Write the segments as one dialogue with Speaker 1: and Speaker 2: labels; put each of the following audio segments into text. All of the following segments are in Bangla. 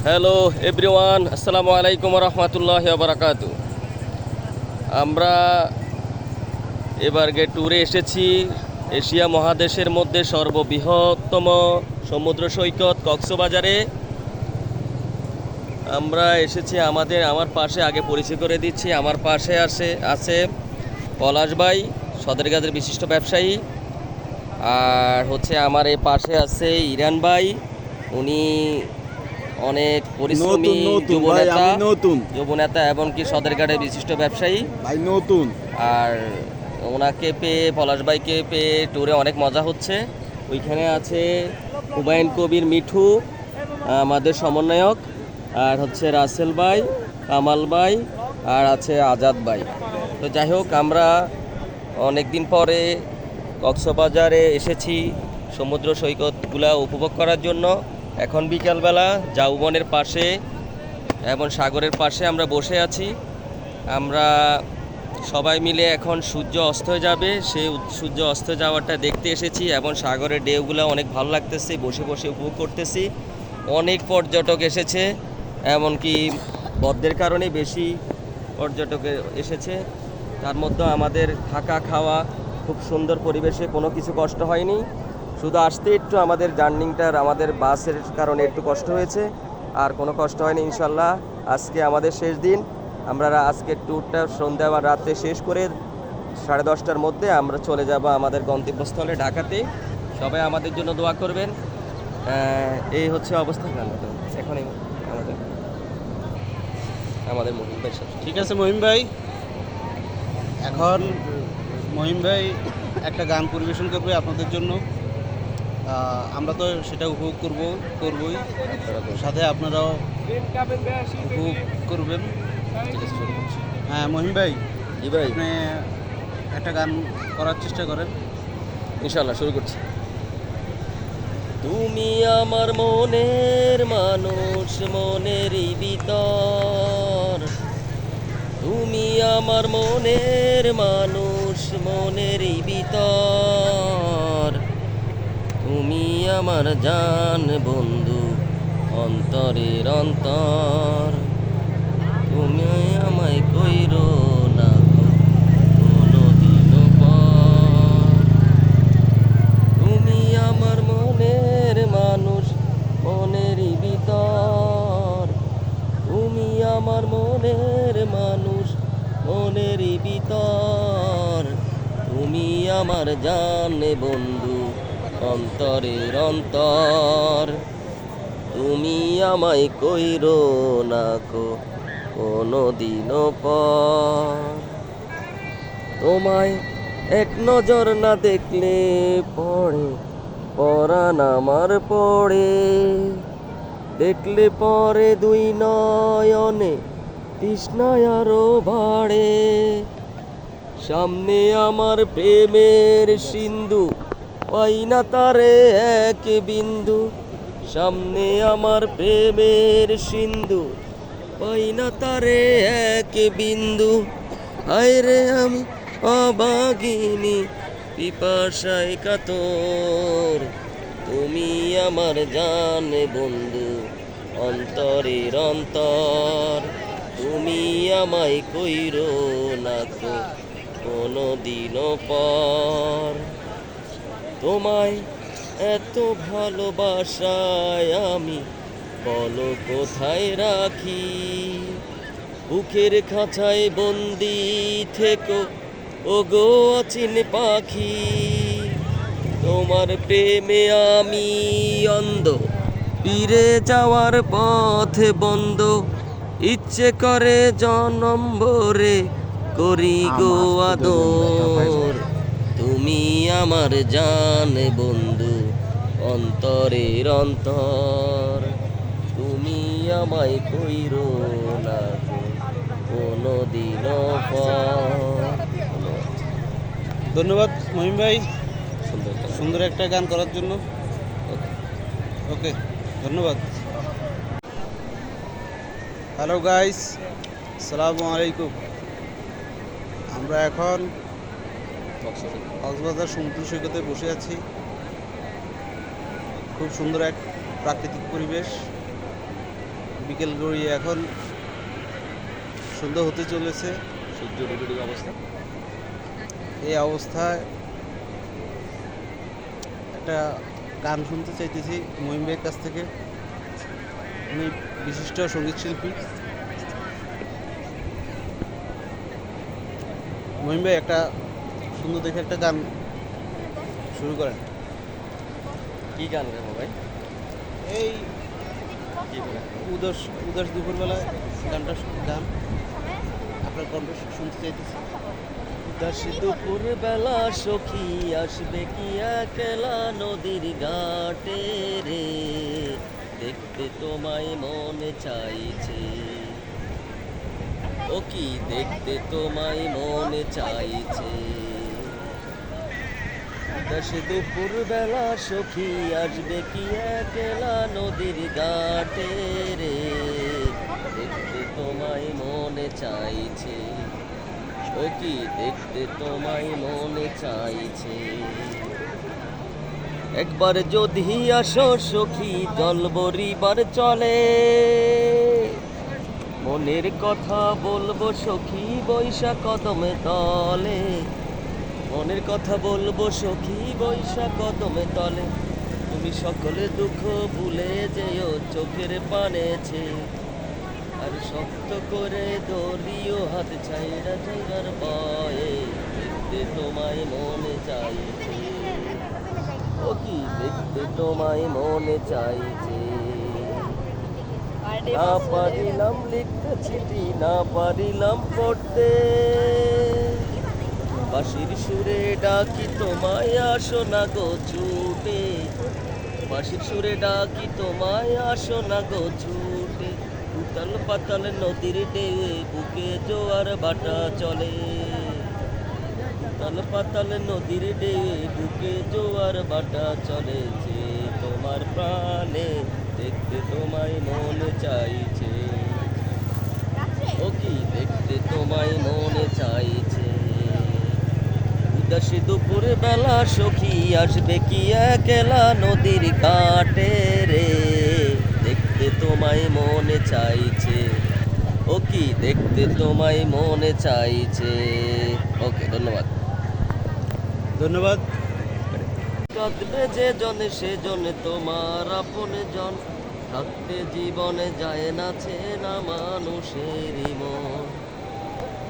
Speaker 1: হ্যালো এভরিওয়ান, আসসালামু আলাইকুম রহমতুল্লাহি ওয়া বারাকাতু। আমরা এবারকে ট্যুরে এসেছি এশিয়া মহাদেশের মধ্যে সর্ববৃহত্তম সমুদ্র সৈকত কক্সবাজারে। আমরা এসেছি আমার পাশে আগে পরিচয় করে দিচ্ছি। আমার পাশে আছে পলাশ ভাই, সদরঘাটের বিশিষ্ট ব্যবসায়ী। আর আমার এই পাশে আছে ইরান ভাই, উনি অনেক পরিশ্রমী যুবনেতা এবং কি সদরঘাটের বিশিষ্ট ব্যবসায়ী
Speaker 2: ভাই নতুন।
Speaker 1: আর ওনাকে পেয়ে, পলাশ ভাইকে পেয়ে ট্যুরে অনেক মজা হচ্ছে। ওইখানে আছে হুমায়ুন কবির মিঠু, আমাদের সমন্বয়ক, আর রাসেল ভাই, কামাল ভাই, আর আছে আজাদ ভাই। তো যাই হোক, আমরা অনেক দিন পরে কক্সবাজারে এসেছি সমুদ্র সৈকতগুলা উপভোগ করার জন্য। এখন বিকালবেলা ঝাউবনের পাশে এবং সাগরের পাশে আমরা বসে আছি। আমরা সবাই মিলে এখন সূর্য অস্ত যাবে, সেই সূর্য অস্ত যাওয়াটা দেখতে এসেছি এবং সাগরের ঢেউগুলো অনেক ভালো লাগতেছে, বসে বসে উপভোগ করতেছি। অনেক পর্যটক এসেছে, এমনকি বদ্ধের কারণে বেশি পর্যটক এসেছে। তার মধ্যে আমাদের থাকা খাওয়া খুব সুন্দর পরিবেশে, কোনো কিছু কষ্ট হয়নি। শুধু আসতে একটু আমাদের আমাদের বাসের কারণে একটু কষ্ট হয়েছে, আর কোনো কষ্ট হয়নি ইনশাল্লাহ। আজকে আমাদের শেষ দিন। আমরা আজকের ট্যুরটা সন্ধ্যা বা রাত্রে শেষ করে 10:30টার মধ্যে আমরা চলে যাব আমাদের গন্তব্যস্থলে ঢাকাতে। সবাই আমাদের জন্য দোয়া করবেন। এই অবস্থা। এখন আমাদের মহিম ভাই।
Speaker 2: ঠিক আছে মহিম ভাই, এখন মহিম ভাই একটা গান পরিবেশন করবে আপনাদের জন্য। আমরা তো সেটা উপভোগ করবই, সাথে আপনারাও উপভোগ করবেন। হ্যাঁ মহিম ভাই, আপনি একটা গান করার চেষ্টা করেন।
Speaker 1: ইনশাআল্লাহ শুরু করছি। তুমি আমার মনের মানুষ, মনেরই ভিতর। তুমি আমার মনের মানুষ, মনেরই ভিতর। তুমি আমার জান বন্ধু, অন্তরের অন্তর। তুমি আমায় কইরো না কোনদিন পর। তুমি আমার মনের মানুষ, মনেরই ভিতর। তুমি আমার মনের মানুষ, মনেরই ভিতর। তুমি আমার জান বন্ধু, অন্তরের অন্তর। তুমি আমায় কইরো না কোনদিন পর। তোমায় এক নজর না দেখলে পড়ে পরাণ আমার পড়ে। দেখলে পরে দুই নয়নে তৃষ্ণায় আরো বাড়ে। সামনে আমার প্রেমের সিন্ধু, পাই না তারে এক বিন্দু। সামনে আমার প্রেমের সিন্ধু, পাই না তারে এক বিন্দু। হায়রে আমি অভাগিনী, পিপাসায় কাতর। তুমি আমার জান বন্ধু, অন্তরের অন্তর। তুমি আমায় কইরো না কোনদিন পর। তোমায় এত ভালোবাসায় আমি বলো কোথায় রাখি। বুকের খাঁচায় বন্দি থেকো ওগো অচিন পাখি। তোমার প্রেমে আমি অন্ধ, ফিরে যাওয়ার পথ বন্ধ। ইচ্ছে করে জনম ভরে করি গো আদর। তুমি আমার জান বন্ধু, অন্তরের অন্তর। তুমি আমায় কইরো না কোনদিন পর।
Speaker 2: ধন্যবাদ মহিম ভাই, সুন্দর একটা গান করার জন্য। ওকে, ধন্যবাদ। হ্যালো গাইস, আসসালামু আলাইকুম। আমরা এখন কক্সবাজার সমুদ্র সৈকতে বসে আছি। খুব সুন্দর এক প্রাকৃতিক পরিবেশ। বিকেল গড়িয়ে এখন সন্ধ্যা হতে চলেছে।
Speaker 1: সূর্য ডুবুডুবি অবস্থা।
Speaker 2: এই অবস্থায় একটা গান শুনতে চাইতেছি মহিম ভাইয়ের কাছ থেকে। উনি বিশিষ্ট সঙ্গীত শিল্পী। মহিম ভাই একটা সুন্দর দেখে একটা গান শুরু করেন।
Speaker 1: কি গান গাবো ভাই?
Speaker 2: এই
Speaker 1: কি বলে?
Speaker 2: উদাস উদাস দুপুরবেলা গান আপনার কণ্ঠ শুনতে চাইতেছি।
Speaker 1: উদাসী দুপুর বেলা সখী আসবে কি একলা নদীর ঘাটে রে, দেখতে তোমায় মনে চাইছে। ও কি দেখতে তোমায় মনে চাইছে। উদাসী দুপুর বেলা সখী আসবে কি একলা নদীর ঘাটে রে, দেখতে তোমায় মনে চাইছে। ও কি দেখতে তোমায় মনে চাইছে। একবার যদি আসো সখী জল বরিবার চলে, মনের কথা বলবো সখী বৈশা কদমে তলে। মনের কথা বলবো সখী বৈশা কদমে তলে। তুমি সকলে দুঃখ ভুলে যেও চোখের পানেছে, আর শক্ত করে ধরিও হাত ছাইরা যাইবার ভয়ে, দেখতে তোমায় মনে চাইছে। ও কি দেখতে তোমায় মনে চাইছে। না পারিলাম লিখতে চিঠি, না পারিলাম পড়তে, বাঁশির সুরে ডাকি তোমায় আসো না গো ছুটে। বাঁশির সুরে ডাকি তোমায় আসো না গো ছুটে। উতাল পাতাল নদীর ঢেউয়ে বুকে জোয়ার ভাটা চলে। উতাল পাতাল নদীর ঢেউয়ে বুকে জোয়ার ভাটা চলেছে। তোমার প্রাণে দেখতে তোমায় মনে চাইছে। ও কি দেখতে তোমায় মনে চাইছে। উদাসী দুপুর বেলা সখী আসবে কি একলা নদীর ঘাটে রে, দেখতে তোমায় মনে চাইছে। ও কি দেখতে তোমায় মনে চাইছে। ওকে, ধন্যবাদ।
Speaker 2: ধন্যবাদ।
Speaker 1: কাঁদবে যে জনে সে জনে তোমার আপন জন, থাকতে জীবনে যায় না চেনা মানুষেরই মন।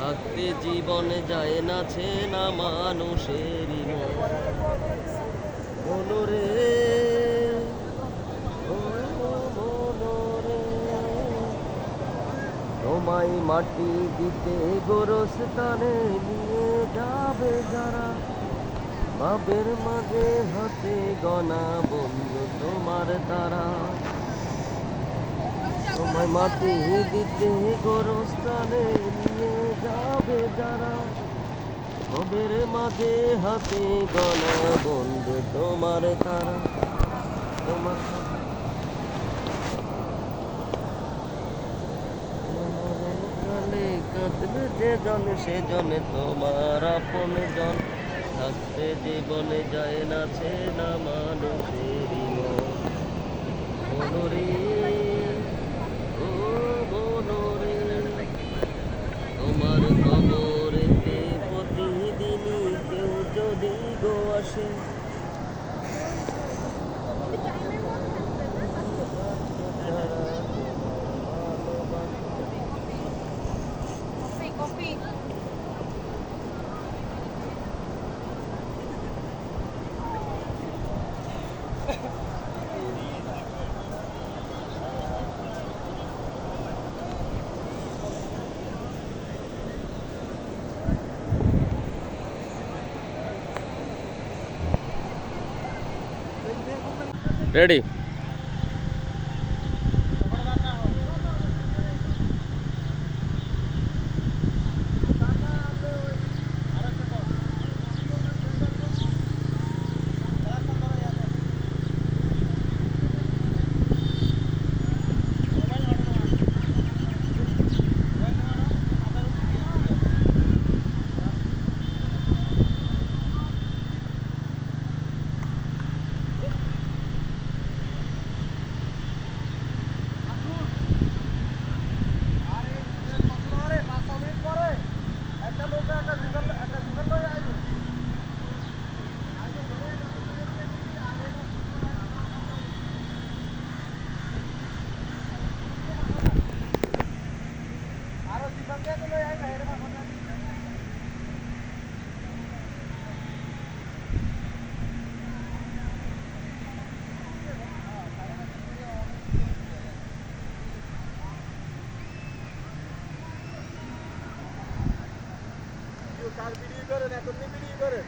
Speaker 1: থাকতে জীবনে যায় না চেনা মানুষেরই মন। মনোরে ও মনোরে, তোমায় মাটি দিতে গোরস্থানে নিয়ে যাবে যারা, বাবের মাঝে হাতে গনা বন্ধু তোমার তারা। তোমায় মাটি দিতে গোরস্থানে নিয়ে যাবে যারা, বাবের মাঝে হাতে গনা বন্ধু তোমার তারা। তোমার কালে কাঁদবে যে জন সে জনে তোমার আপন জন, থাকতে জীবনে যায় না চেনা মানুষেরই মন। মনোরে ও মনোরে, তোমার কবরেতে প্রতিদিনই কেউ যদি গো আসে, রেডি।
Speaker 3: কার ভিডিও করেন এখন ভিডিও করেন